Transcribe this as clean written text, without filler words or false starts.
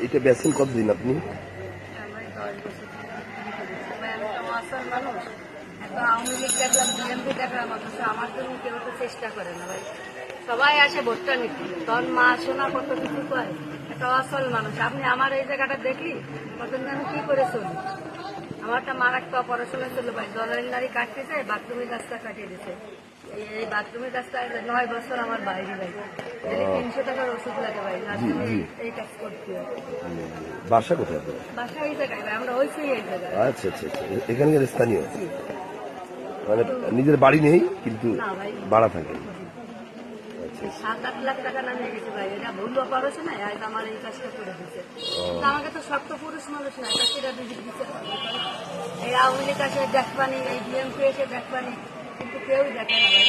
এটা বেছেন কতদিন আপনি? আওয়ামী লীগ দেখলাম, বিএনপি দেখলাম, অথচ আমার জন্য কেউ তো চেষ্টা করে না ভাই। সবাই আসে ভোটটা নিতে, তখন মা শোনা কত কিছু করে। একটা অসল মানুষ, আপনি আমার এই জায়গাটা দেখলি কতদিন আমি কি করে চলি। আমার একটা মার একটা অপারেশনে ছিল ভাই, জলের নারী কাটতেছে, বাথরুমের গাছটা কাটিয়ে দিচ্ছে। এই বাথরুমের গাছটা 9 বছর আমার বাইরে ভাই, 300 টাকার ওষুধ লাগে ভাই। এই কাজ করতে হয়। বাসা কোথায়? বাসা এই জায়গায় ভাই, আমরা হয়েছি এই জায়গায়। আচ্ছা আচ্ছা আচ্ছা, এখানকার স্থানীয়, মানে নিজের বাড়ি নেই কিন্তু ভাড়া থাকে। 7-8 লাখ টাকা নামিয়ে গেছে ভাই, এটা ভুল অপারেশন নাই, আজ আমার এই কাজটা করে দিচ্ছে। আমাকে তো শক্ত পুরুষ মানুষ না, চাষিরা ভিজিট দিচ্ছে। এই আওয়ামী লীগ আসে দেখবানি, এই বিএনপি এসে দেখবানি, কিন্তু কেউই দেখে না ভাই।